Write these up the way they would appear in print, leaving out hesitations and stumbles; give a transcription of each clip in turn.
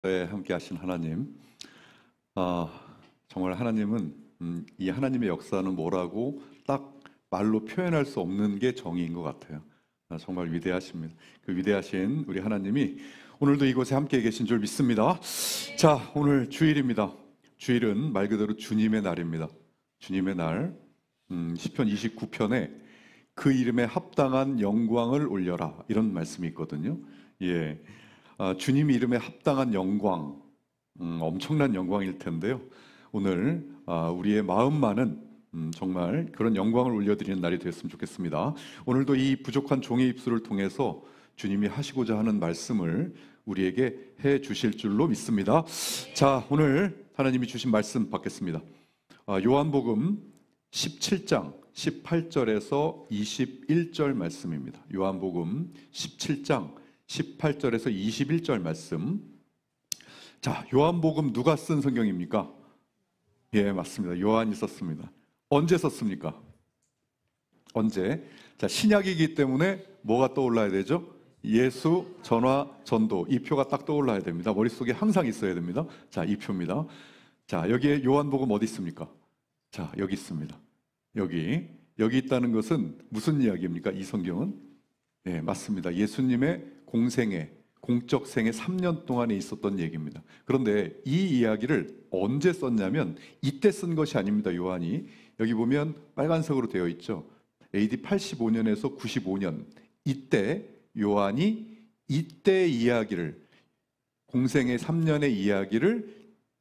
함께 하신 하나님, 정말 하나님은 이 하나님의 역사는 뭐라고 딱 말로 표현할 수 없는 게 정의인 것 같아요. 정말 위대하십니다. 그 위대하신 우리 하나님이 오늘도 이곳에 함께 계신 줄 믿습니다. 자, 오늘 주일입니다. 주일은 말 그대로 주님의 날입니다. 주님의 날, 시편 29편에 그 이름에 합당한 영광을 올려라, 이런 말씀이 있거든요. 예, 주님 이름에 합당한 영광, 엄청난 영광일 텐데요. 오늘 우리의 마음만은 정말 그런 영광을 올려드리는 날이 되었으면 좋겠습니다. 오늘도 이 부족한 종의 입술을 통해서 주님이 하시고자 하는 말씀을 우리에게 해 주실 줄로 믿습니다. 자, 오늘 하나님이 주신 말씀 받겠습니다. 요한복음 17장 18절에서 21절 말씀입니다. 요한복음 17장 18절에서 21절 말씀. 자, 요한복음 누가 쓴 성경입니까? 예, 맞습니다. 요한이 썼습니다. 언제 썼습니까? 언제? 자, 신약이기 때문에 뭐가 떠올라야 되죠? 예수, 전화, 전도. 이 표가 딱 떠올라야 됩니다. 머릿속에 항상 있어야 됩니다. 자, 이 표입니다. 자, 여기에 요한복음 어디 있습니까? 자, 여기 있습니다. 여기 있다는 것은 무슨 이야기입니까? 이 성경은? 예, 맞습니다. 예수님의 공적 생애 3년 동안에 있었던 얘기입니다. 그런데 이 이야기를 언제 썼냐면 이때 쓴 것이 아닙니다. 요한이 여기 보면 빨간색으로 되어 있죠. AD 85년에서 95년 이때 요한이 이때 이야기를, 공생애 3년의 이야기를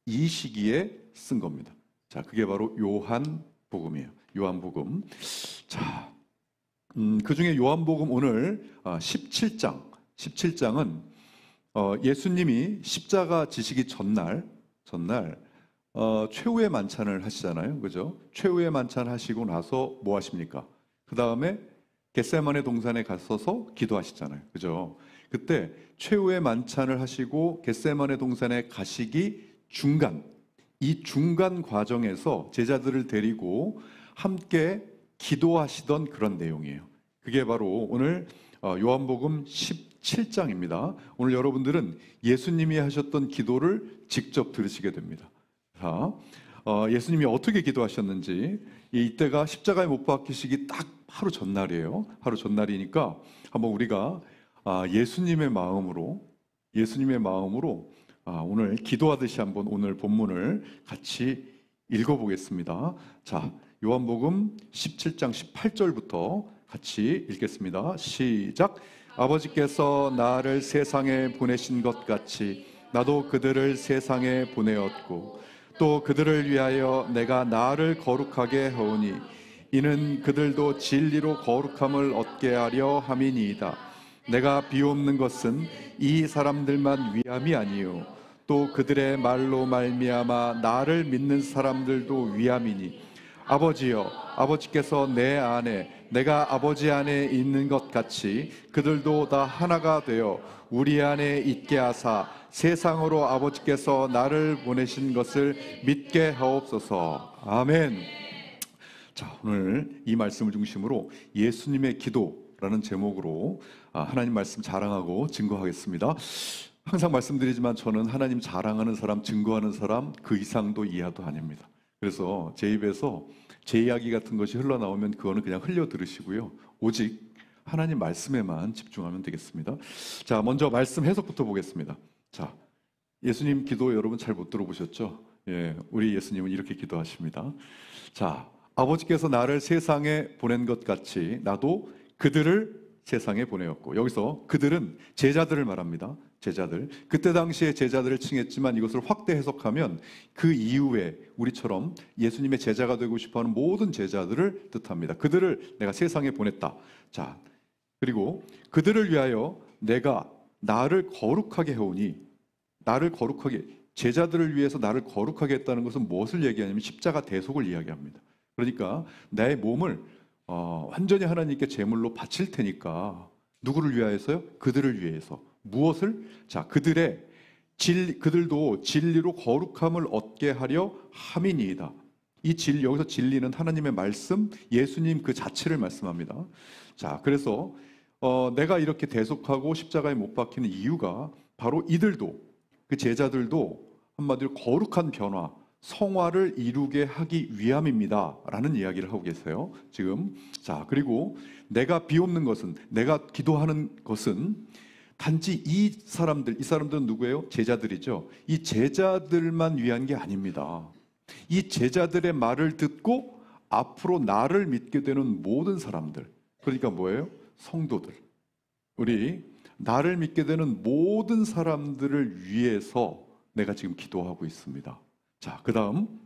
이 시기에 쓴 겁니다. 자, 그게 바로 요한복음이에요. 요한복음. 자, 그 중에 요한복음 오늘 17장은 예수님이 십자가 지시기 전날 최후의 만찬을 하시잖아요. 그죠? 최후의 만찬 하시고 나서 뭐 하십니까? 그 다음에 겟세마네 동산에 가서서 기도하시잖아요. 그죠? 그때 최후의 만찬을 하시고 겟세마네 동산에 가시기 이 중간 과정에서 제자들을 데리고 함께 기도하시던 그런 내용이에요. 그게 바로 오늘 요한복음 17장입니다. 오늘 여러분들은 예수님이 하셨던 기도를 직접 들으시게 됩니다. 자, 예수님이 어떻게 기도하셨는지, 이때가 십자가에 못 박히시기 딱 하루 전날이에요. 하루 전날이니까 한번 우리가 예수님의 마음으로 오늘 기도하듯이 한번 오늘 본문을 같이 읽어보겠습니다. 자, 요한복음 17장 18절부터 같이 읽겠습니다. 시작. 아버지께서 나를 세상에 보내신 것 같이 나도 그들을 세상에 보내었고 또 그들을 위하여 내가 나를 거룩하게 하오니 이는 그들도 진리로 거룩함을 얻게 하려 함이니이다. 내가 비옵는 것은 이 사람들만 위함이 아니요 또 그들의 말로 말미암아 나를 믿는 사람들도 위함이니 아버지여, 아버지께서 내 안에 내가 아버지 안에 있는 것 같이 그들도 다 하나가 되어 우리 안에 있게 하사 세상으로 아버지께서 나를 보내신 것을 믿게 하옵소서. 아멘. 자, 오늘 이 말씀을 중심으로 예수님의 기도라는 제목으로 하나님 말씀 자랑하고 증거하겠습니다. 항상 말씀드리지만 저는 하나님 자랑하는 사람, 증거하는 사람 그 이상도 이하도 아닙니다. 그래서 제 입에서 제 이야기 같은 것이 흘러나오면 그거는 그냥 흘려 들으시고요, 오직 하나님 말씀에만 집중하면 되겠습니다. 자, 먼저 말씀 해석부터 보겠습니다. 자, 예수님 기도 여러분 잘 못 들어보셨죠? 예, 우리 예수님은 이렇게 기도하십니다. 자, 아버지께서 나를 세상에 보낸 것 같이 나도 그들을 세상에 보내었고, 여기서 그들은 제자들을 말합니다. 제자들. 그때 당시에 제자들을 칭했지만 이것을 확대 해석하면 그 이후에 우리처럼 예수님의 제자가 되고 싶어하는 모든 제자들을 뜻합니다. 그들을 내가 세상에 보냈다. 자, 그리고 그들을 위하여 내가 나를 거룩하게 해오니, 제자들을 위해서 나를 거룩하게 했다는 것은 무엇을 얘기하냐면 십자가 대속을 이야기합니다. 그러니까 내 몸을 완전히 하나님께 제물로 바칠 테니까 누구를 위하여서요? 그들을 위해서. 무엇을? 자, 그들도 진리로 거룩함을 얻게 하려 함이니이다. 여기서 진리는 하나님의 말씀, 예수님 그 자체를 말씀합니다. 자, 그래서 내가 이렇게 대속하고 십자가에 못 박히는 이유가 바로 이들도, 그 제자들도 한마디로 거룩한 변화, 성화를 이루게 하기 위함입니다 라는 이야기를 하고 계세요 지금. 자, 그리고 내가 비옵는 것은, 내가 기도하는 것은 단지 이 사람들은 누구예요? 제자들이죠. 이 제자들만 위한 게 아닙니다. 이 제자들의 말을 듣고 앞으로 나를 믿게 되는 모든 사람들, 그러니까 뭐예요? 성도들, 우리 나를 믿게 되는 모든 사람들을 위해서 내가 지금 기도하고 있습니다. 자, 그 다음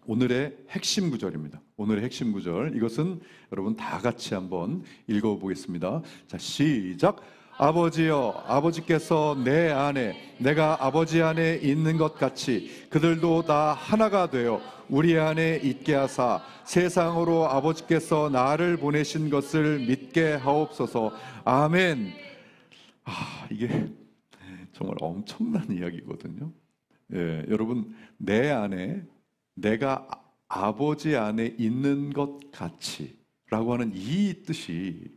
오늘의 핵심 구절입니다. 오늘의 핵심 구절, 이것은 여러분 다 같이 한번 읽어보겠습니다. 자, 시작. 아버지여, 아버지께서 내 안에, 내가 아버지 안에 있는 것 같이 그들도 다 하나가 되어 우리 안에 있게 하사 세상으로 아버지께서 나를 보내신 것을 믿게 하옵소서. 아멘. 이게 정말 엄청난 이야기거든요. 예, 여러분, 내 안에, 내가 아버지 안에 있는 것 같이 라고 하는 이 뜻이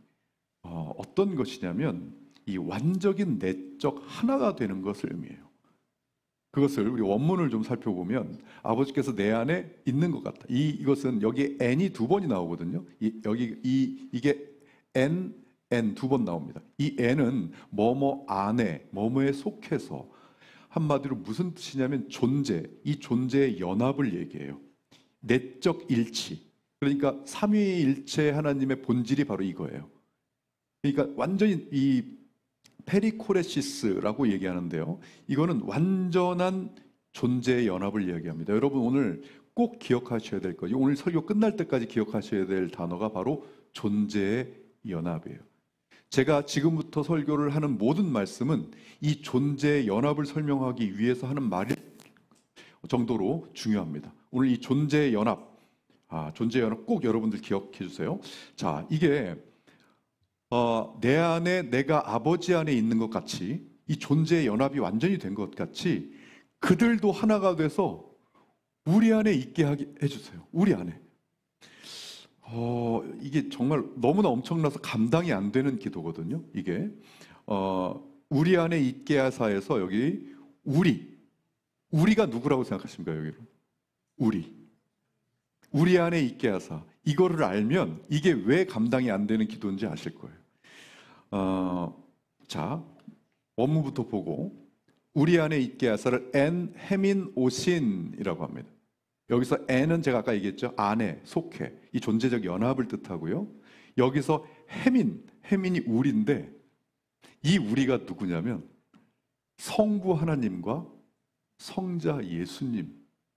어떤 것이냐면 이 완적인 내적 하나가 되는 것을 의미해요. 그것을 우리 원문을 좀 살펴보면 아버지께서 내 안에 있는 것 같다. 이것은 여기 n이 두 번이 나오거든요. 이게 n 두 번 나옵니다. 이 n은 뭐뭐 안에, 뭐뭐에 속해서, 한마디로 무슨 뜻이냐면 이 존재의 연합을 얘기해요. 내적 일치. 그러니까 삼위일체 하나님의 본질이 바로 이거예요. 그러니까 완전히 이 페리코레시스라고 얘기하는데요. 이거는 완전한 존재의 연합을 이야기합니다. 여러분 오늘 꼭 기억하셔야 될 거예요. 오늘 설교 끝날 때까지 기억하셔야 될 단어가 바로 존재의 연합이에요. 제가 지금부터 설교를 하는 모든 말씀은 이 존재의 연합을 설명하기 위해서 하는 말일 정도로 중요합니다. 오늘 이 존재의 연합, 존재의 연합 꼭 여러분들 기억해 주세요. 자, 이게 내 안에, 내가 아버지 안에 있는 것 같이, 이 존재의 연합이 완전히 된 것 같이 그들도 하나가 돼서 우리 안에 있게 해주세요. 우리 안에. 이게 정말 너무나 엄청나서 감당이 안 되는 기도거든요. 이게 우리 안에 있게 하사에서 여기 우리가 누구라고 생각하십니까? 여기는 우리 안에 있게 하사, 이거를 알면 이게 왜 감당이 안 되는 기도인지 아실 거예요. 자, 원문부터 보고, 우리 안에 있게 하사를 엔 헤민 오신이라고 합니다. 여기서 엔은 제가 아까 얘기했죠. 안에, 속해, 이 존재적 연합을 뜻하고요. 여기서 헤민이 우리인데, 이 우리가 누구냐면 성부 하나님과 성자 예수님을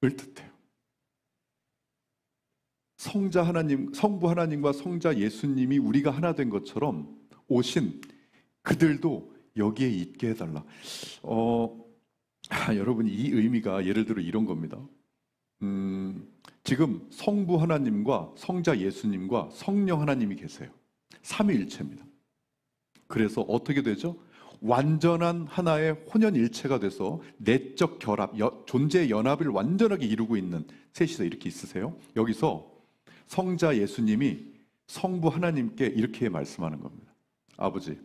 뜻해요. 성부 하나님과 성자 예수님이 우리가 하나 된 것처럼 오신 그들도 여기에 있게 해달라. 여러분, 이 의미가 예를 들어 이런 겁니다. 지금 성부 하나님과 성자 예수님과 성령 하나님이 계세요. 삼위일체입니다. 그래서 어떻게 되죠? 완전한 하나의 혼연일체가 돼서 내적 결합, 존재의 연합을 완전하게 이루고 있는 셋이서 이렇게 있으세요. 여기서 성자 예수님이 성부 하나님께 이렇게 말씀하는 겁니다. 아버지,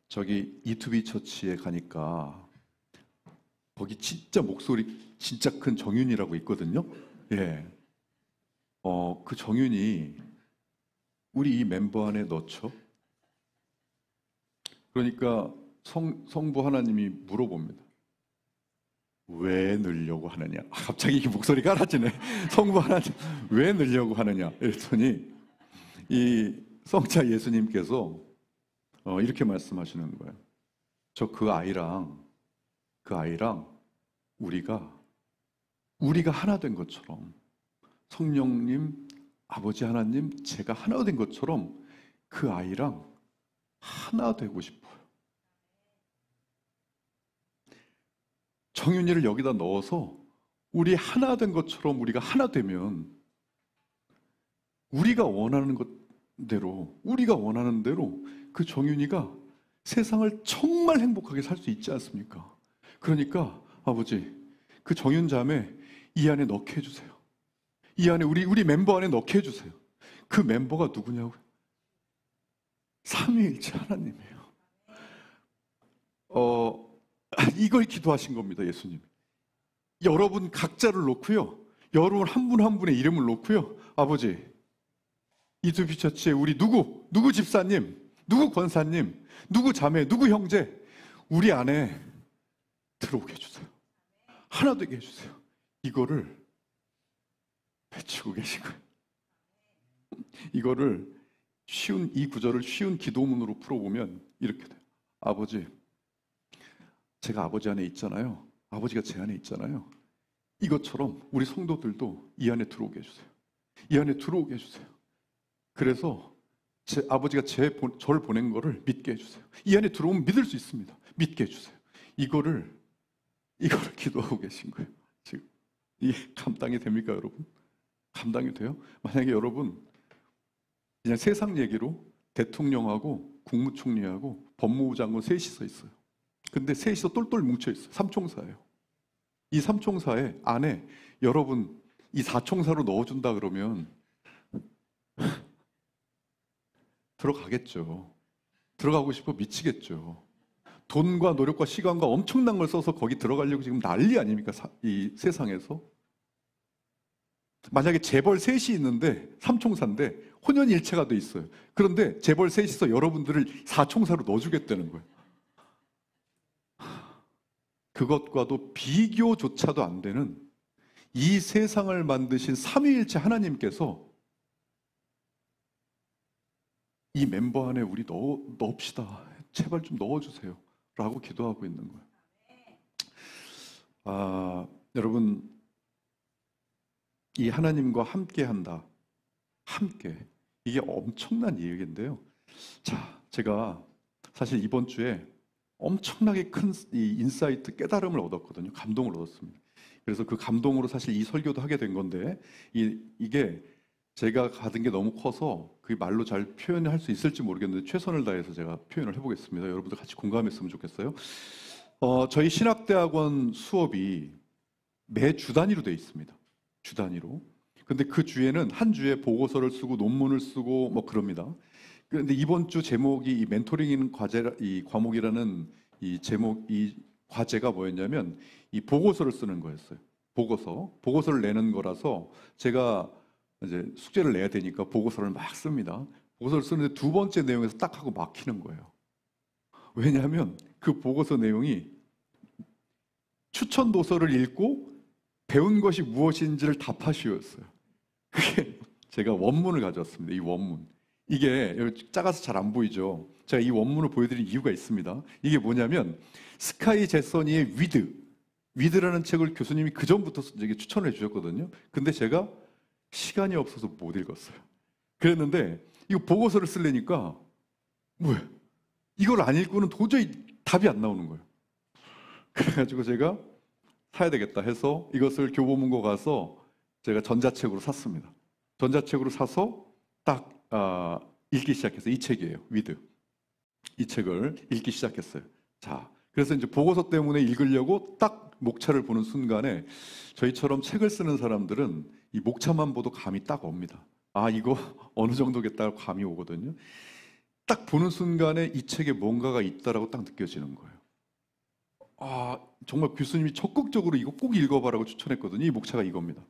저기 E2B 처치에 가니까 거기 진짜 목소리 진짜 큰 정윤이라고 있거든요. 예. 그 정윤이 우리 이 멤버 안에 넣죠. 그러니까 성부 하나님이 물어봅니다. 왜 넣으려고 하느냐? 갑자기 이 목소리 깔아지네. 성부 하나님 왜 넣으려고 하느냐? 이랬더니 이 성자 예수님께서 이렇게 말씀하시는 거예요. 그 아이랑 우리가 하나 된 것처럼, 성령님, 아버지 하나님, 제가 하나 된 것처럼 그 아이랑 하나 되고 싶어요. 정윤이를 여기다 넣어서 우리 하나 된 것처럼 우리가 하나 되면 우리가 원하는 대로 그 정윤이가 세상을 정말 행복하게 살 수 있지 않습니까? 그러니까 아버지, 그 정윤 자매 이 안에 넣게 해주세요. 이 안에 우리 멤버 안에 넣게 해주세요. 그 멤버가 누구냐고요? 삼위일체 하나님이에요. 어, 이걸 기도하신 겁니다, 예수님. 여러분 각자를 놓고요. 여러분 한 분 한 분의 이름을 놓고요. 아버지, 이투비처치에 우리 누구 집사님, 누구 권사님, 누구 자매, 누구 형제, 우리 안에 들어오게 해주세요. 하나 되게 해주세요. 이거를 외치고 계신 거예요. 이거를 이 구절을 쉬운 기도문으로 풀어보면 이렇게 돼요. 아버지, 제가 아버지 안에 있잖아요. 아버지가 제 안에 있잖아요. 이것처럼 우리 성도들도 이 안에 들어오게 해주세요. 이 안에 들어오게 해주세요. 그래서 아버지가 저를 보낸 거를 믿게 해주세요. 이 안에 들어오면 믿을 수 있습니다. 믿게 해주세요. 이거를 기도하고 계신 거예요. 지금 이게 감당이 됩니까, 여러분? 감당이 돼요? 만약에 여러분 그냥 세상 얘기로 대통령하고 국무총리하고 법무부 장관 셋이서 있어요. 근데 셋이서 똘똘 뭉쳐 있어요. 삼총사예요. 이 삼총사의 안에 여러분 이 사총사로 넣어준다 그러면 들어가겠죠. 들어가고 싶어 미치겠죠. 돈과 노력과 시간과 엄청난 걸 써서 거기 들어가려고 지금 난리 아닙니까? 이 세상에서. 만약에 재벌 셋이 있는데 삼총사인데 혼연일체가 돼 있어요. 그런데 재벌 셋이서 여러분들을 사총사로 넣어주겠다는 거예요. 그것과도 비교조차도 안 되는 이 세상을 만드신 삼위일체 하나님께서 이 멤버 안에 우리 넣읍시다. 제발 좀 넣어주세요. 라고 기도하고 있는 거예요. 여러분, 이 하나님과 함께 한다. 함께. 이게 엄청난 얘기인데요. 자, 제가 사실 이번 주에 엄청나게 큰 이 인사이트, 깨달음을 얻었거든요. 감동을 얻었습니다. 그래서 그 감동으로 사실 이 설교도 하게 된 건데 이게 제가 받은 게 너무 커서 그 말로 잘 표현할 수 있을지 모르겠는데 최선을 다해서 제가 표현을 해보겠습니다. 여러분들 같이 공감했으면 좋겠어요. 저희 신학대학원 수업이 매 주 단위로 되어 있습니다. 주 단위로. 근데 그 주에는 한 주에 보고서를 쓰고 논문을 쓰고 뭐 그럽니다. 그런데 이번 주 제목이 이 멘토링인 이 과목이라는 이 과제가 뭐였냐면 이 보고서를 쓰는 거였어요. 보고서를 내는 거라서 제가 이제 숙제를 내야 되니까 보고서를 막 씁니다. 보고서를 쓰는데 두 번째 내용에서 딱 하고 막히는 거예요. 왜냐하면 그 보고서 내용이 추천 도서를 읽고 배운 것이 무엇인지를 답하시오였어요. 그게 제가 원문을 가져왔습니다. 이 원문. 이게 작아서 잘 안 보이죠. 제가 이 원문을 보여드린 이유가 있습니다. 이게 뭐냐면 스카이 제서니의 위드라는 책을 교수님이 그 전부터 추천을 해주셨거든요. 근데 제가 시간이 없어서 못 읽었어요. 그랬는데 이거 보고서를 쓰려니까 뭐야? 이걸 안 읽고는 도저히 답이 안 나오는 거예요. 그래가지고 제가 사야 되겠다 해서 이것을 교보문고 가서 제가 전자책으로 샀습니다. 전자책으로 사서 딱 읽기 시작했어요. 이 책이에요. 위드. 이 책을 읽기 시작했어요. 자, 그래서 이제 보고서 때문에 읽으려고 딱 목차를 보는 순간에 저희처럼 책을 쓰는 사람들은 이 목차만 보도 감이 딱 옵니다. 이거 어느 정도겠다 감이 오거든요. 딱 보는 순간에 이 책에 뭔가가 있다라고 딱 느껴지는 거예요. 정말 교수님이 적극적으로 이거 꼭 읽어봐라고 추천했거든요. 이 목차가 이겁니다.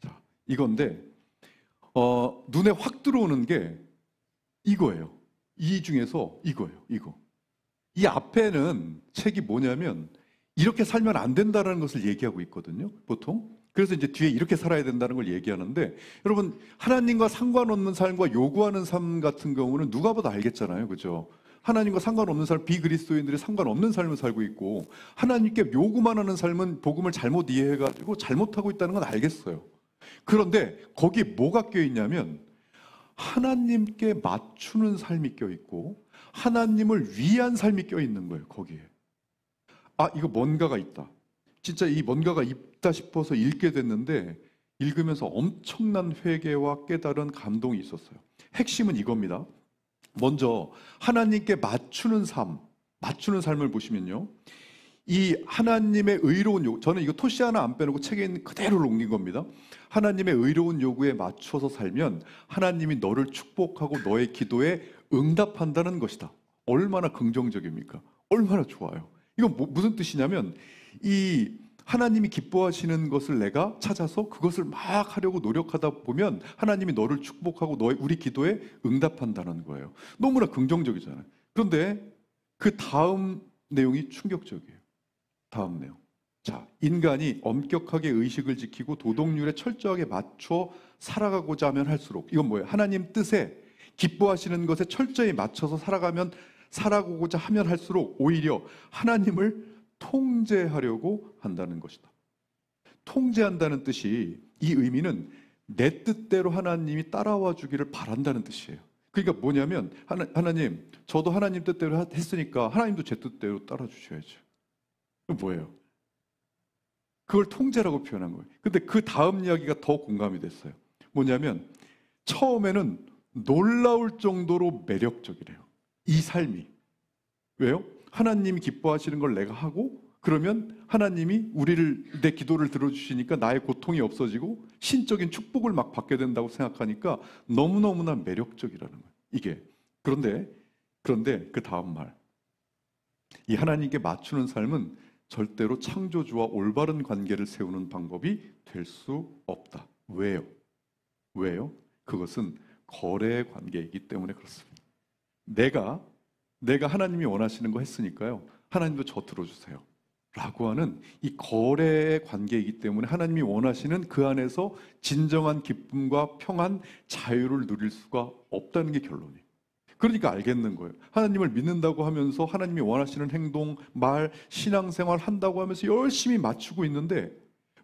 자, 이건데 눈에 확 들어오는 게 이거예요. 이 중에서 이거예요. 이 앞에는 책이 뭐냐면 이렇게 살면 안 된다는 것을 얘기하고 있거든요. 보통. 그래서 이제 뒤에 이렇게 살아야 된다는 걸 얘기하는데 여러분 하나님과 상관없는 삶과 요구하는 삶 같은 경우는 누가 봐도 알겠잖아요. 그죠? 하나님과 상관없는 삶, 비그리스도인들이 상관없는 삶을 살고 있고 하나님께 요구만 하는 삶은 복음을 잘못 이해해가지고 잘못하고 있다는 건 알겠어요. 그런데 거기에 뭐가 껴있냐면 하나님께 맞추는 삶이 껴있고 하나님을 위한 삶이 껴있는 거예요. 거기에. 이거 뭔가가 있다. 진짜 이 뭔가가 있다 싶어서 읽게 됐는데 읽으면서 엄청난 회개와 깨달은 감동이 있었어요. 핵심은 이겁니다. 먼저 하나님께 맞추는 삶을 보시면요. 이 하나님의 의로운 요구, 저는 이거 토시 하나 안 빼놓고 책에 있는 그대로 옮긴 겁니다. 하나님의 의로운 요구에 맞춰서 살면 하나님이 너를 축복하고 너의 기도에 응답한다는 것이다. 얼마나 긍정적입니까? 얼마나 좋아요. 이건 무슨 뜻이냐면 이 하나님이 기뻐하시는 것을 내가 찾아서 그것을 막 하려고 노력하다 보면 하나님이 너를 축복하고 우리 기도에 응답한다는 거예요. 너무나 긍정적이잖아요. 그런데 그 다음 내용이 충격적이에요. 다음 내용. 자, 인간이 엄격하게 의식을 지키고 도덕률에 철저하게 맞춰 살아가고자 하면 할수록, 이건 뭐예요? 하나님 뜻에 기뻐하시는 것에 철저히 맞춰서 살아가고자 하면 할수록 오히려 하나님을 통제하려고 한다는 것이다. 통제한다는 뜻이, 이 의미는 내 뜻대로 하나님이 따라와 주기를 바란다는 뜻이에요. 그러니까 뭐냐면 하나님, 저도 하나님 뜻대로 했으니까 하나님도 제 뜻대로 따라 주셔야죠. 그건 뭐예요? 그걸 통제라고 표현한 거예요. 근데 그 다음 이야기가 더 공감이 됐어요. 뭐냐면 처음에는 놀라울 정도로 매력적이래요. 이 삶이. 왜요? 하나님이 기뻐하시는 걸 내가 하고, 그러면 하나님이 내 기도를 들어주시니까 나의 고통이 없어지고 신적인 축복을 막 받게 된다고 생각하니까 너무너무나 매력적이라는 거예요. 이게. 그런데 그 다음 말. 이 하나님께 맞추는 삶은 절대로 창조주와 올바른 관계를 세우는 방법이 될 수 없다. 왜요? 그것은 거래의 관계이기 때문에 그렇습니다. 내가 하나님이 원하시는 거 했으니까요, 하나님도 저 들어주세요 라고 하는 이 거래의 관계이기 때문에 하나님이 원하시는 그 안에서 진정한 기쁨과 평안, 자유를 누릴 수가 없다는 게 결론이에요. 그러니까 알겠는 거예요. 하나님을 믿는다고 하면서 하나님이 원하시는 행동, 말, 신앙생활 한다고 하면서 열심히 맞추고 있는데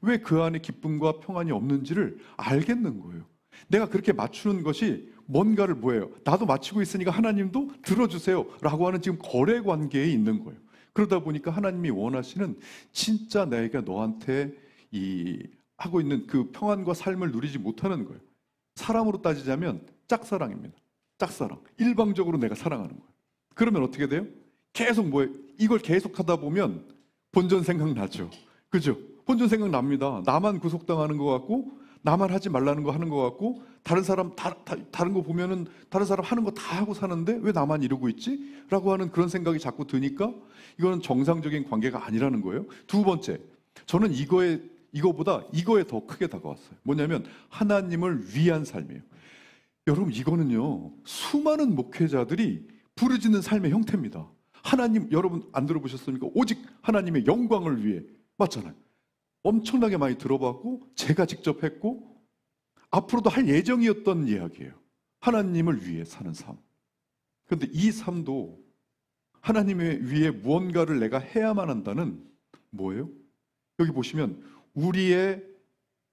왜 그 안에 기쁨과 평안이 없는지를 알겠는 거예요. 내가 그렇게 맞추는 것이 뭔가를 뭐예요? 나도 맞추고 있으니까 하나님도 들어주세요 라고 하는 지금 거래 관계에 있는 거예요. 그러다 보니까 하나님이 원하시는 진짜 내가 너한테 하고 있는 그 평안과 삶을 누리지 못하는 거예요. 사람으로 따지자면 짝사랑입니다. 짝사랑. 일방적으로 내가 사랑하는 거예요. 그러면 어떻게 돼요? 계속 이걸 계속 하다 보면 본전 생각나죠. 그죠? 본전 생각납니다. 나만 구속당하는 것 같고, 나만 하지 말라는 거 하는 것 같고, 다른 사람 다른 거 보면은 다른 사람 하는 거 다 하고 사는데 왜 나만 이러고 있지? 라고 하는 그런 생각이 자꾸 드니까 이거는 정상적인 관계가 아니라는 거예요. 두 번째, 저는 이거보다 이거에 더 크게 다가왔어요. 뭐냐면 하나님을 위한 삶이에요. 여러분, 이거는요, 수많은 목회자들이 부르짖는 삶의 형태입니다. 하나님, 여러분 안 들어보셨습니까? 오직 하나님의 영광을 위해. 맞잖아요. 엄청나게 많이 들어봤고 제가 직접 했고 앞으로도 할 예정이었던 이야기예요. 하나님을 위해 사는 삶. 그런데 이 삶도 하나님의 위해 무언가를 내가 해야만 한다는 뭐예요? 여기 보시면 우리의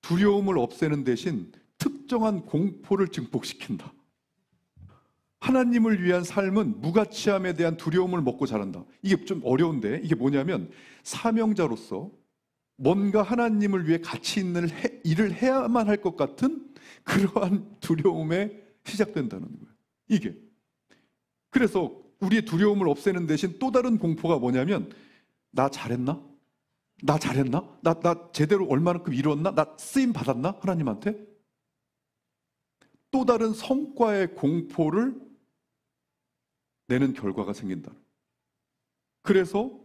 두려움을 없애는 대신 특정한 공포를 증폭시킨다. 하나님을 위한 삶은 무가치함에 대한 두려움을 먹고 자란다. 이게 좀 어려운데, 이게 뭐냐면 사명자로서 뭔가 하나님을 위해 가치 있는 일을 해야만 할 것 같은 그러한 두려움에 시작된다는 거예요. 이게. 그래서 우리의 두려움을 없애는 대신 또 다른 공포가 뭐냐면 나 잘했나? 나 제대로 얼마만큼 이루었나? 나 쓰임 받았나? 하나님한테? 또 다른 성과의 공포를 내는 결과가 생긴다. 그래서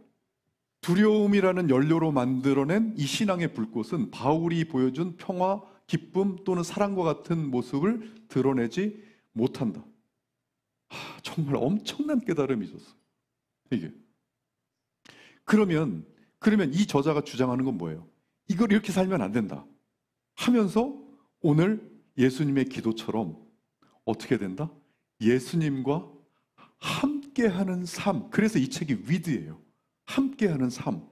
두려움이라는 연료로 만들어낸 이 신앙의 불꽃은 바울이 보여준 평화, 기쁨 또는 사랑과 같은 모습을 드러내지 못한다. 정말 엄청난 깨달음이 있었어요. 이게. 그러면 이 저자가 주장하는 건 뭐예요? 이걸 이렇게 살면 안 된다 하면서 오늘 예수님의 기도처럼 어떻게 된다? 예수님과 함께하는 삶. 그래서 이 책이 위드예요. 함께하는 삶.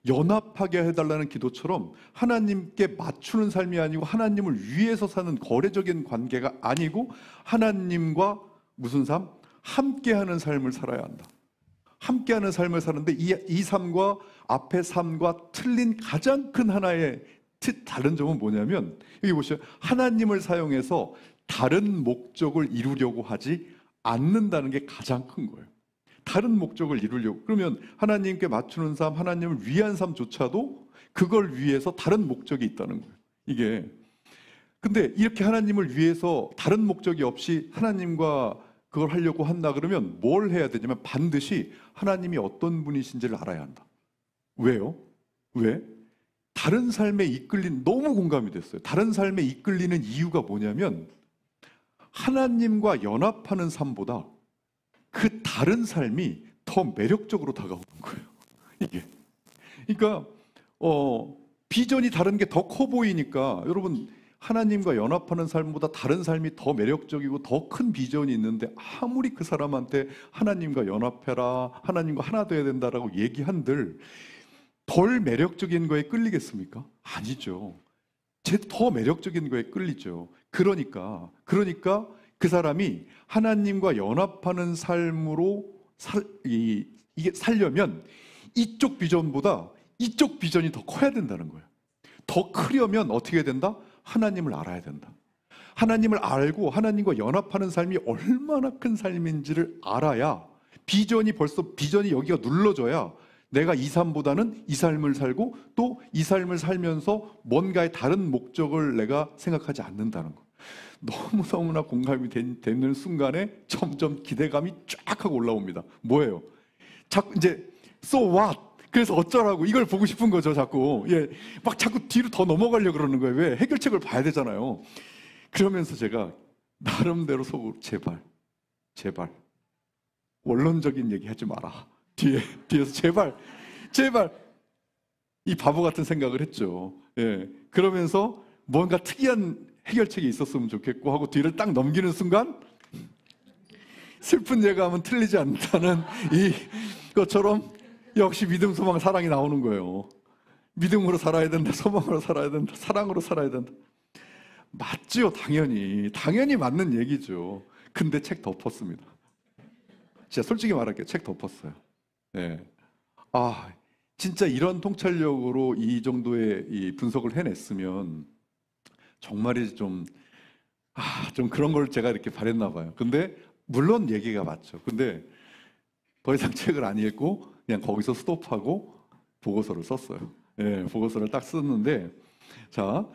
연합하게 해달라는 기도처럼 하나님께 맞추는 삶이 아니고 하나님을 위해서 사는 거래적인 관계가 아니고 하나님과 무슨 삶? 함께하는 삶을 살아야 한다. 함께하는 삶을 사는데 이 삶과 앞의 삶과 틀린 가장 큰 하나의 다른 점은 뭐냐면 여기 보시면 하나님을 사용해서 다른 목적을 이루려고 하지 않는다는 게 가장 큰 거예요. 다른 목적을 이루려고. 그러면 하나님께 맞추는 삶, 하나님을 위한 삶조차도 그걸 위해서 다른 목적이 있다는 거예요. 이게. 근데 이렇게 하나님을 위해서 다른 목적이 없이 하나님과 그걸 하려고 한다 그러면 뭘 해야 되냐면 반드시 하나님이 어떤 분이신지를 알아야 한다. 왜요? 왜? 다른 삶에 이끌린, 너무 공감이 됐어요. 다른 삶에 이끌리는 이유가 뭐냐면 하나님과 연합하는 삶보다 그 다른 삶이 더 매력적으로 다가오는 거예요. 이게. 그러니까 비전이 다른 게 더 커 보이니까 여러분 하나님과 연합하는 삶보다 다른 삶이 더 매력적이고 더 큰 비전이 있는데 아무리 그 사람한테 하나님과 연합해라, 하나님과 하나 돼야 된다라고 얘기한들 덜 매력적인 거에 끌리겠습니까? 아니죠. 더 매력적인 거에 끌리죠. 그러니까 그 사람이 하나님과 연합하는 삶으로 이게 살려면 이쪽 비전보다 이쪽 비전이 더 커야 된다는 거예요. 더 크려면 어떻게 해야 된다? 하나님을 알아야 된다. 하나님을 알고 하나님과 연합하는 삶이 얼마나 큰 삶인지를 알아야 비전이 여기가 눌러져야 내가 이 삶보다는 이 삶을 살고 또 이 삶을 살면서 뭔가의 다른 목적을 내가 생각하지 않는다는 거. 너무너무나 공감이 되는 순간에 점점 기대감이 쫙 하고 올라옵니다. 뭐예요? 자꾸 이제 so what? 그래서 어쩌라고 이걸 보고 싶은 거죠. 자꾸 막 자꾸 뒤로 더 넘어가려고 그러는 거예요. 왜? 해결책을 봐야 되잖아요. 그러면서 제가 나름대로 속으로 제발 원론적인 얘기 하지 마라. 뒤에서 제발 이 바보 같은 생각을 했죠. 그러면서 뭔가 특이한 해결책이 있었으면 좋겠고 하고 뒤를 딱 넘기는 순간 슬픈 예감은 틀리지 않다는 이것처럼 역시 믿음, 소망, 사랑이 나오는 거예요. 믿음으로 살아야 된다, 소망으로 살아야 된다, 사랑으로 살아야 된다. 맞지요, 당연히 맞는 얘기죠. 근데 책 덮었습니다. 진짜 솔직히 말할게요. 책 덮었어요. 진짜 이런 통찰력으로 이 정도의 이 분석을 해냈으면 정말이지 좀 그런 걸 제가 이렇게 바랬나 봐요. 근데 물론 얘기가 맞죠. 근데 더 이상 책을 안 읽고 그냥 거기서 스톱하고 보고서를 썼어요. 보고서를 딱 썼는데 자,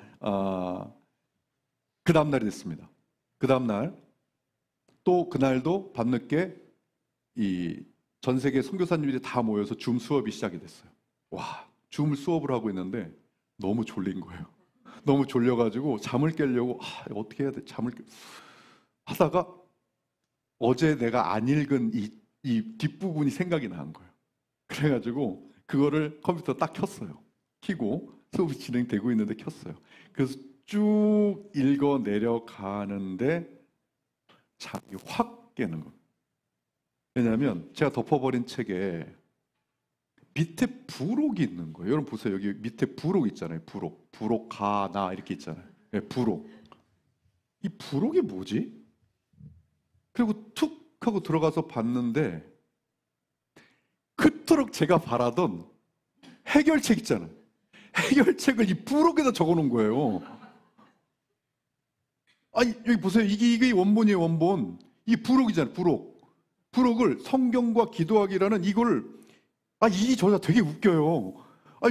그 다음날이 됐습니다. 그 다음날 또 그날도 밤늦게 이 전 세계 선교사님들이 다 모여서 줌 수업이 시작이 됐어요. 와, 줌 수업을 하고 있는데 너무 졸린 거예요. 너무 졸려가지고 잠을 깨려고 어떻게 해야 돼? 하다가 어제 내가 안 읽은 이 뒷부분이 생각이 난 거예요. 그래가지고 그거를 컴퓨터 딱 켰어요. 켜고 수업이 진행되고 있는데 켰어요. 그래서 쭉 읽어 내려가는데 잠이 확 깨는 거예요. 왜냐하면 제가 덮어버린 책에 밑에 부록이 있는 거예요. 여러분 보세요. 여기 밑에 부록 있잖아요. 부록 가나 이렇게 있잖아요. 부록. 이 부록이 뭐지? 그리고 툭 하고 들어가서 봤는데 그토록 제가 바라던 해결책 있잖아요. 해결책을 이 부록에다 적어놓은 거예요. 여기 보세요. 이게 원본이에요. 원본. 이 부록이잖아요. 부록을 성경과 기도하기라는 이걸 이 저자 되게 웃겨요.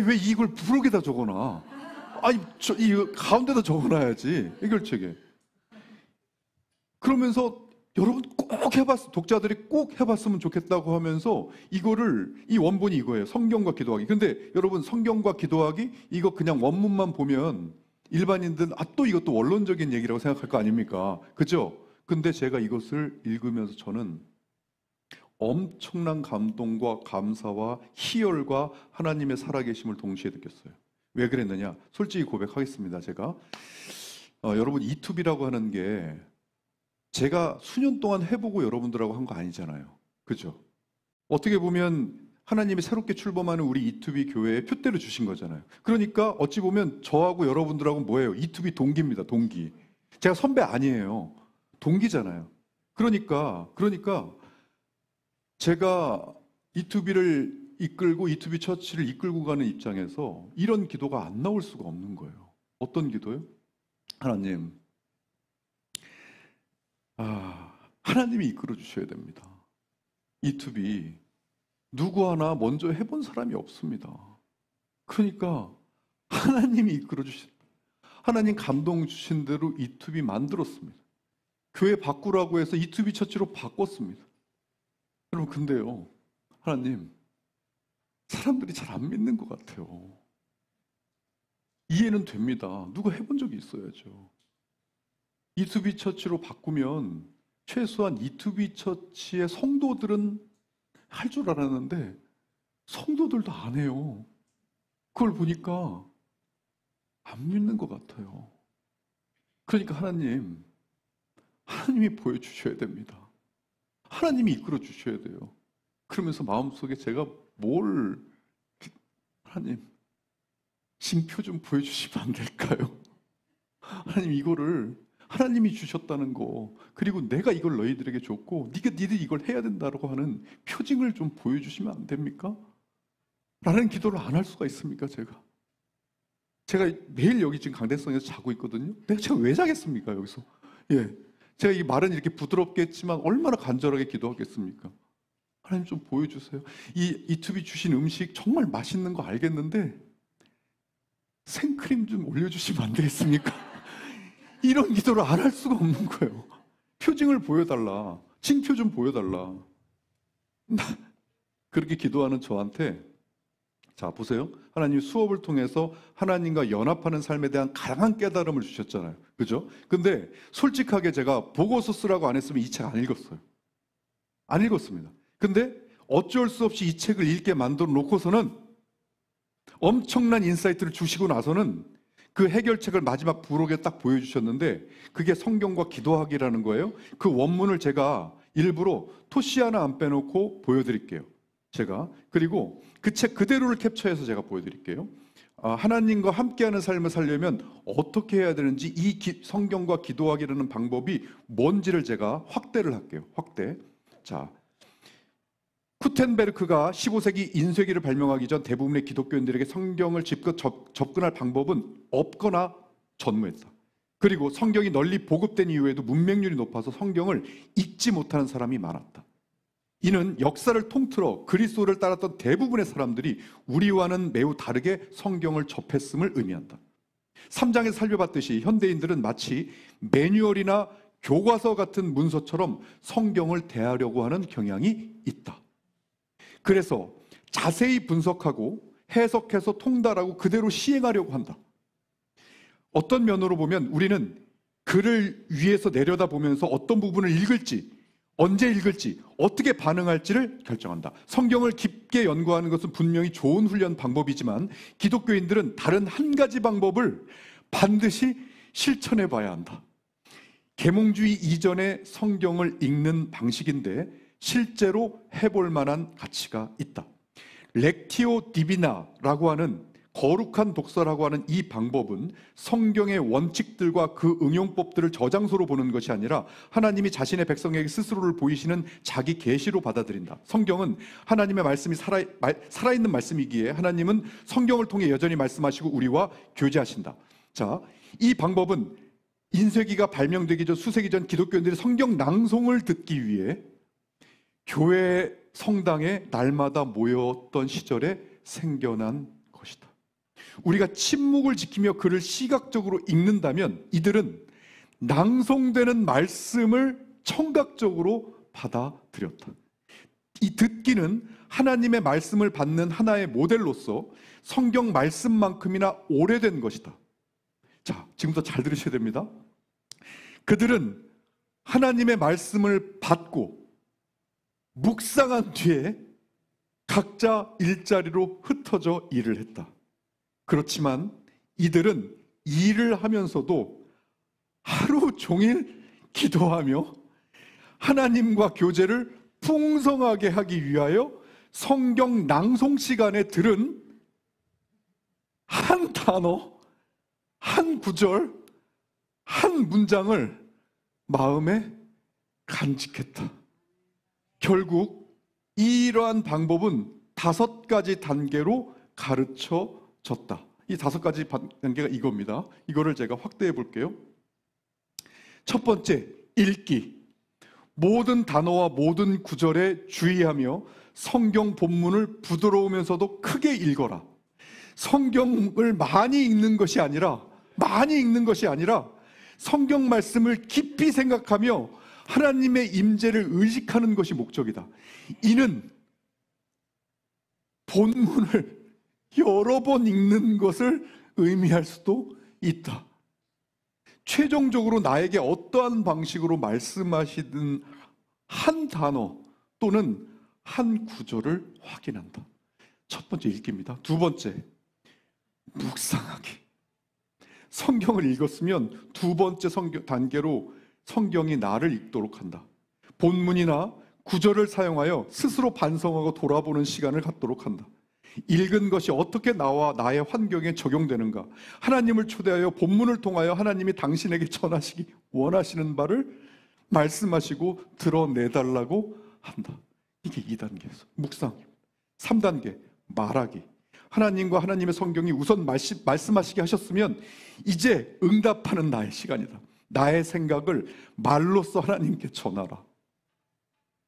왜 이걸 부록에다 적어놔? 이 가운데다 적어놔야지 해결책에. 그러면서 여러분 꼭 독자들이 꼭 해봤으면 좋겠다고 하면서 이 원본이 이거예요. 성경과 기도하기. 근데 여러분 성경과 기도하기 이거 그냥 원문만 보면 일반인들은 또 이것도 원론적인 얘기라고 생각할 거 아닙니까? 그죠? 근데 제가 이것을 읽으면서 저는 엄청난 감동과 감사와 희열과 하나님의 살아계심을 동시에 느꼈어요. 왜 그랬느냐? 솔직히 고백하겠습니다. 제가 여러분 이투비라고 하는 게 제가 수년 동안 해보고 여러분들하고 한 거 아니잖아요. 그죠? 어떻게 보면 하나님이 새롭게 출범하는 우리 이투비 교회에 표대로 주신 거잖아요. 그러니까 어찌 보면 저하고 여러분들하고 뭐예요? 이투비 동기입니다. 동기. 제가 선배 아니에요. 동기잖아요. 그러니까 제가 이투비를 이끌고 이투비 처치를 이끌고 가는 입장에서 이런 기도가 안 나올 수가 없는 거예요. 어떤 기도요? 하나님, 하나님이 이끌어 주셔야 됩니다. 이투비 누구 하나 먼저 해본 사람이 없습니다. 그러니까 하나님이 이끌어 주신, 하나님 감동 주신 대로 이투비 만들었습니다. 교회 바꾸라고 해서 이투비 처치로 바꿨습니다. 여러분, 근데요, 하나님, 사람들이 잘 안 믿는 것 같아요. 이해는 됩니다. 누가 해본 적이 있어야죠. 이투비 처치로 바꾸면 최소한 이투비 처치의 성도들은 할 줄 알았는데 성도들도 안 해요. 그걸 보니까 안 믿는 것 같아요. 그러니까 하나님이 보여주셔야 됩니다. 하나님이 이끌어 주셔야 돼요. 그러면서 마음속에 제가 하나님, 징표 좀 보여주시면 안 될까요? 하나님, 이거를 하나님이 주셨다는 거, 그리고 내가 이걸 너희들에게 줬고 니들 이걸 해야 된다고 하는 표징을 좀 보여주시면 안 됩니까? 라는 기도를 안 할 수가 있습니까? 제가 매일 여기 지금 강대성에서 자고 있거든요. 제가 왜 자겠습니까? 여기서. 제가 이 말은 이렇게 부드럽게 했지만 얼마나 간절하게 기도하겠습니까? 하나님 좀 보여주세요. 이투비 주신 음식 정말 맛있는 거 알겠는데 생크림 좀 올려주시면 안 되겠습니까? 이런 기도를 안 할 수가 없는 거예요. 표징을 보여달라. 징표 좀 보여달라. 그렇게 기도하는 저한테, 자, 보세요. 하나님 수업을 통해서 하나님과 연합하는 삶에 대한 강한 깨달음을 주셨잖아요. 그죠? 근데 솔직하게 제가 보고서 쓰라고 안 했으면 이 책 안 읽었어요. 안 읽었습니다. 근데 어쩔 수 없이 이 책을 읽게 만들어 놓고서는 엄청난 인사이트를 주시고 나서는 그 해결책을 마지막 부록에 딱 보여주셨는데 그게 성경과 기도하기라는 거예요. 그 원문을 제가 일부러 토시 하나 안 빼놓고 보여드릴게요. 그리고 그 책 그대로를 캡처해서 제가 보여드릴게요. 하나님과 함께하는 삶을 살려면 어떻게 해야 되는지, 성경과 기도하기라는 방법이 뭔지를 제가 확대를 할게요. 자, 쿠텐베르크가 15세기 인쇄기를 발명하기 전 대부분의 기독교인들에게 성경을 직접 접근할 방법은 없거나 전무했다. 그리고 성경이 널리 보급된 이후에도 문맹률이 높아서 성경을 읽지 못하는 사람이 많았다. 이는 역사를 통틀어 그리스도를 따랐던 대부분의 사람들이 우리와는 매우 다르게 성경을 접했음을 의미한다. 3장에서 살펴봤듯이 현대인들은 마치 매뉴얼이나 교과서 같은 문서처럼 성경을 대하려고 하는 경향이 있다. 그래서 자세히 분석하고 해석해서 통달하고 그대로 시행하려고 한다. 어떤 면으로 보면 우리는 글을 위에서 내려다보면서 어떤 부분을 읽을지, 언제 읽을지, 어떻게 반응할지를 결정한다. 성경을 깊게 연구하는 것은 분명히 좋은 훈련 방법이지만 기독교인들은 다른 한 가지 방법을 반드시 실천해 봐야 한다. 계몽주의 이전의 성경을 읽는 방식인데 실제로 해볼 만한 가치가 있다. 렉티오 디비나라고 하는 거룩한 독서라고 하는 이 방법은 성경의 원칙들과 그 응용법들을 저장소로 보는 것이 아니라 하나님이 자신의 백성에게 스스로를 보이시는 자기 계시로 받아들인다. 성경은 하나님의 말씀이 살아있는 말씀이기에 하나님은 성경을 통해 여전히 말씀하시고 우리와 교제하신다. 자, 이 방법은 인쇄기가 발명되기 전 수세기 전 기독교인들이 성경 낭송을 듣기 위해 교회 성당에 날마다 모였던 시절에 생겨난 것이다. 우리가 침묵을 지키며 글을 시각적으로 읽는다면 이들은 낭송되는 말씀을 청각적으로 받아들였다. 이 듣기는 하나님의 말씀을 받는 하나의 모델로서 성경 말씀만큼이나 오래된 것이다. 자, 지금부터 잘 들으셔야 됩니다. 그들은 하나님의 말씀을 받고 묵상한 뒤에 각자 일자리로 흩어져 일을 했다. 그렇지만 이들은 일을 하면서도 하루 종일 기도하며 하나님과 교제를 풍성하게 하기 위하여 성경 낭송 시간에 들은 한 단어, 한 구절, 한 문장을 마음에 간직했다. 결국 이러한 방법은 5가지 단계로 가르쳐졌다. 이 5가지 단계가 이겁니다. 이거를 제가 확대해 볼게요. 첫 번째, 읽기. 모든 단어와 모든 구절에 주의하며 성경 본문을 부드러우면서도 크게 읽어라. 성경을 많이 읽는 것이 아니라 성경 말씀을 깊이 생각하며 하나님의 임재를 의식하는 것이 목적이다. 이는 본문을 여러 번 읽는 것을 의미할 수도 있다. 최종적으로 나에게 어떠한 방식으로 말씀하시든 한 단어 또는 한 구절을 확인한다. 첫 번째 읽기입니다. 두 번째, 묵상하기. 성경을 읽었으면 두 번째 단계로 성경이 나를 읽도록 한다. 본문이나 구절을 사용하여 스스로 반성하고 돌아보는 시간을 갖도록 한다. 읽은 것이 어떻게 나와 나의 환경에 적용되는가, 하나님을 초대하여 본문을 통하여 하나님이 당신에게 전하시기 원하시는 바를 말씀하시고 드러내달라고 한다. 이게 2단계에서 묵상. 3단계 말하기. 하나님과 하나님의 성경이 우선 말씀하시게 하셨으면 이제 응답하는 나의 시간이다. 나의 생각을 말로써 하나님께 전하라.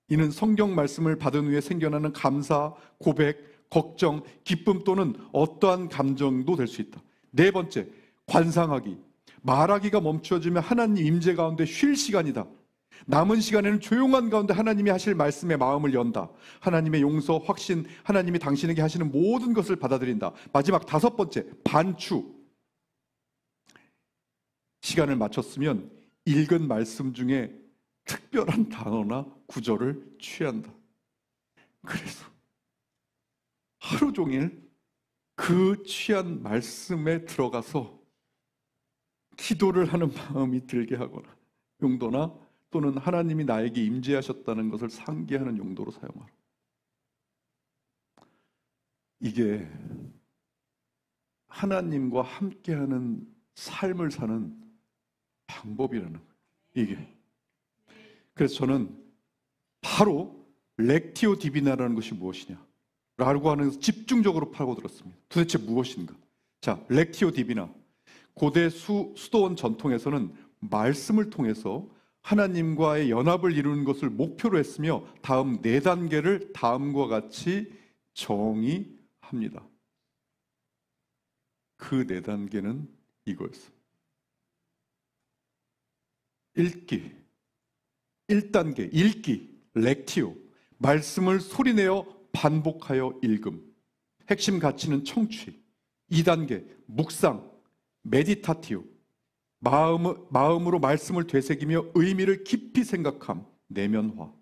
이는 성경 말씀을 받은 후에 생겨나는 감사, 고백, 걱정, 기쁨 또는 어떠한 감정도 될 수 있다. 네 번째, 관상하기. 말하기가 멈추어지면 하나님 임재 가운데 쉴 시간이다. 남은 시간에는 조용한 가운데 하나님이 하실 말씀에 마음을 연다. 하나님의 용서, 확신, 하나님이 당신에게 하시는 모든 것을 받아들인다. 마지막 다섯 번째, 반추. 시간을 마쳤으면 읽은 말씀 중에 특별한 단어나 구절을 취한다. 그래서 하루 종일 그 취한 말씀에 들어가서 기도를 하는 마음이 들게 하거나 용도나 또는 하나님이 나에게 임재하셨다는 것을 상기하는 용도로 사용하라. 이게 하나님과 함께하는 삶을 사는 방법이라는 거예요. 이게. 그래서 저는 바로 렉티오 디비나라는 것이 무엇이냐 라고 하는 것을 집중적으로 파고들었습니다. 도대체 무엇인가? 자, 렉티오 디비나. 고대 수도원 전통에서는 말씀을 통해서 하나님과의 연합을 이루는 것을 목표로 했으며 다음 4단계를 다음과 같이 정의합니다. 그 4단계는 이거였습니다. 읽기. 1단계 읽기, 렉티오. 말씀을 소리내어 반복하여 읽음. 핵심 가치는 청취. 2단계 묵상, 메디타티오. 마음으로 말씀을 되새기며 의미를 깊이 생각함, 내면화.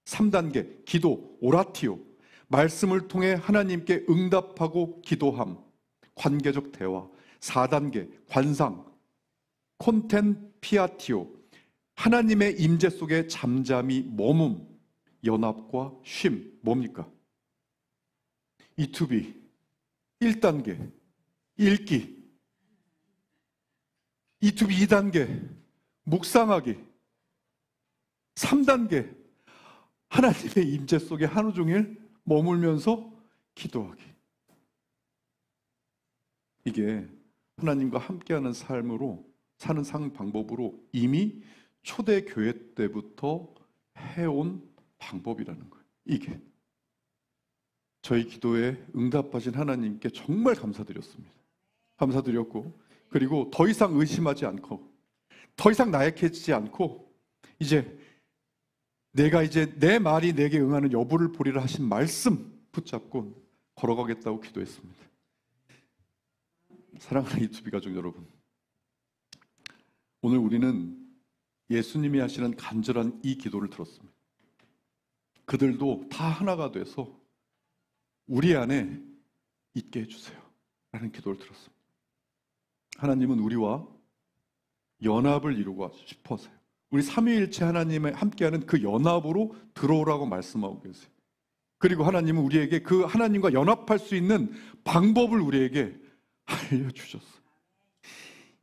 3단계 기도, 오라티오. 말씀을 통해 하나님께 응답하고 기도함, 관계적 대화. 4단계 관상, 콘텐피아티오. 하나님의 임재 속에 잠잠히 머문, 연합과 쉼. 뭡니까? E2B. 1단계 읽기. E2B 2단계 묵상하기. 3단계 하나님의 임재 속에 하루 종일 머물면서 기도하기. 이게 하나님과 함께하는 삶으로 사는 방법으로 이미 초대교회 때부터 해온 방법이라는 거예요. 이게 저희 기도에 응답하신 하나님께 정말 감사드렸습니다. 감사드렸고, 그리고 더 이상 의심하지 않고 더 이상 나약해지지 않고 내가 이제 내 말이 내게 응하는 여부를 보리라 하신 말씀 붙잡고 걸어가겠다고 기도했습니다. 사랑하는 유튜브 가족 여러분, 오늘 우리는 예수님이 하시는 간절한 이 기도를 들었습니다. 그들도 다 하나가 돼서 우리 안에 있게 해주세요 라는 기도를 들었습니다. 하나님은 우리와 연합을 이루고 싶어서요. 우리 삼위일체 하나님의 함께하는 그 연합으로 들어오라고 말씀하고 계세요. 그리고 하나님은 우리에게 그 하나님과 연합할 수 있는 방법을 우리에게 알려주셨어요.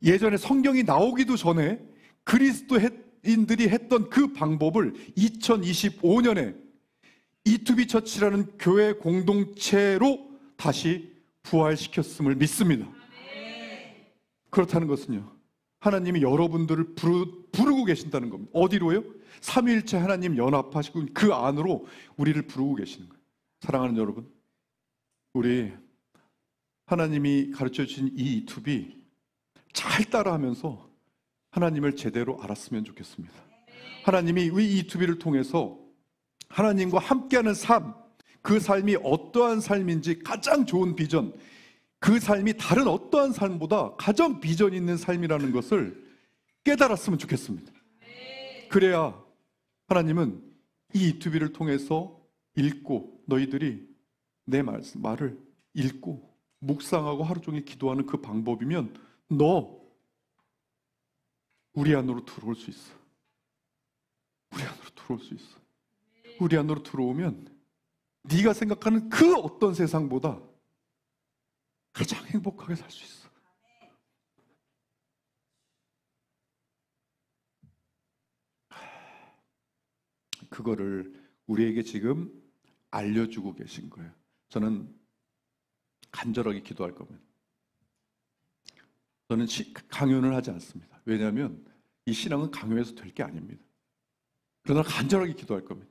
예전에 성경이 나오기도 전에 그리스도인들이 했던 그 방법을 2025년에 E2B 처치라는 교회 공동체로 다시 부활시켰음을 믿습니다. 그렇다는 것은요, 하나님이 여러분들을 부르고 계신다는 겁니다. 어디로요? 삼위일체 하나님 연합하시고 그 안으로 우리를 부르고 계시는 거예요. 사랑하는 여러분, 우리 하나님이 가르쳐 주신 이 E2B 잘 따라하면서 하나님을 제대로 알았으면 좋겠습니다. 하나님이 이 유튜브를 통해서 하나님과 함께하는 삶, 그 삶이 어떠한 삶인지 가장 좋은 비전, 그 삶이 다른 어떠한 삶보다 가장 비전 있는 삶이라는 것을 깨달았으면 좋겠습니다. 그래야 하나님은 이 유튜브를 통해서 읽고 너희들이 내 말을 읽고 묵상하고 하루 종일 기도하는 그 방법이면 너 우리 안으로 들어올 수 있어. 우리 안으로 들어올 수 있어. 우리 안으로 들어오면 네가 생각하는 그 어떤 세상보다 가장 행복하게 살 수 있어. 그거를 우리에게 지금 알려주고 계신 거예요. 저는 간절하게 기도할 겁니다. 저는 강요는 하지 않습니다. 왜냐하면 이 신앙은 강요해서 될 게 아닙니다. 그러나 간절하게 기도할 겁니다.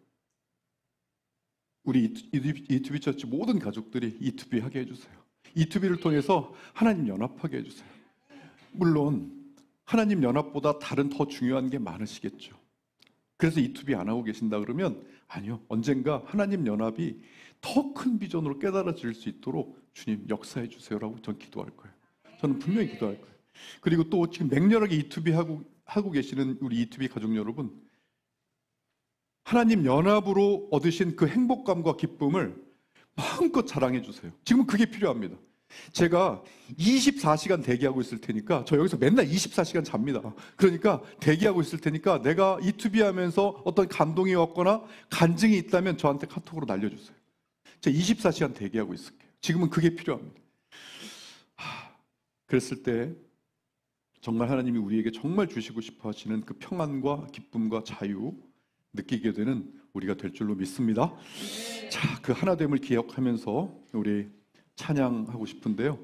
우리 이투비 처치 모든 가족들이 이투비 하게 해주세요. 이투비를 통해서 하나님 연합하게 해주세요. 물론 하나님 연합보다 다른 더 중요한 게 많으시겠죠. 그래서 이투비 안 하고 계신다 그러면 아니요, 언젠가 하나님 연합이 더 큰 비전으로 깨달아질 수 있도록 주님 역사해 주세요라고 전 기도할 거예요. 저는 분명히 기도할 거예요. 그리고 또 지금 맹렬하게 이투비 하고 계시는 우리 이투비 가족 여러분, 하나님 연합으로 얻으신 그 행복감과 기쁨을 마음껏 자랑해 주세요. 지금은 그게 필요합니다. 제가 24시간 대기하고 있을 테니까, 저 여기서 맨날 24시간 잡니다. 그러니까 대기하고 있을 테니까 내가 이투비 하면서 어떤 감동이 왔거나 간증이 있다면 저한테 카톡으로 날려주세요. 제가 24시간 대기하고 있을게요. 지금은 그게 필요합니다. 그랬을 때 정말 하나님이 우리에게 정말 주시고 싶어 하시는 그 평안과 기쁨과 자유 느끼게 되는 우리가 될 줄로 믿습니다. 자, 그 하나됨을 기억하면서 우리 찬양하고 싶은데요.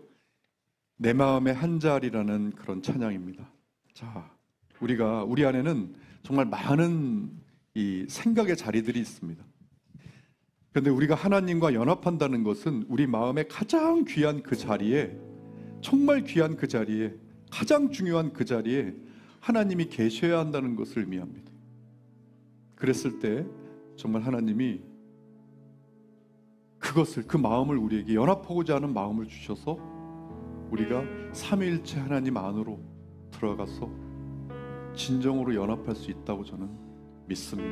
내 마음의 한 자리라는 그런 찬양입니다. 자, 우리 안에는 정말 많은 이 생각의 자리들이 있습니다. 그런데 우리가 하나님과 연합한다는 것은 우리 마음의 가장 귀한 그 자리에, 정말 귀한 그 자리에, 가장 중요한 그 자리에 하나님이 계셔야 한다는 것을 의미합니다. 그랬을 때 정말 하나님이 그것을, 그 마음을 우리에게 연합하고자 하는 마음을 주셔서 우리가 삼위일체 하나님 안으로 들어가서 진정으로 연합할 수 있다고 저는 믿습니다.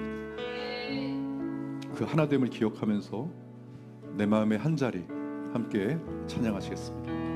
그 하나됨을 기억하면서 내 마음의 한 자리 함께 찬양하시겠습니다.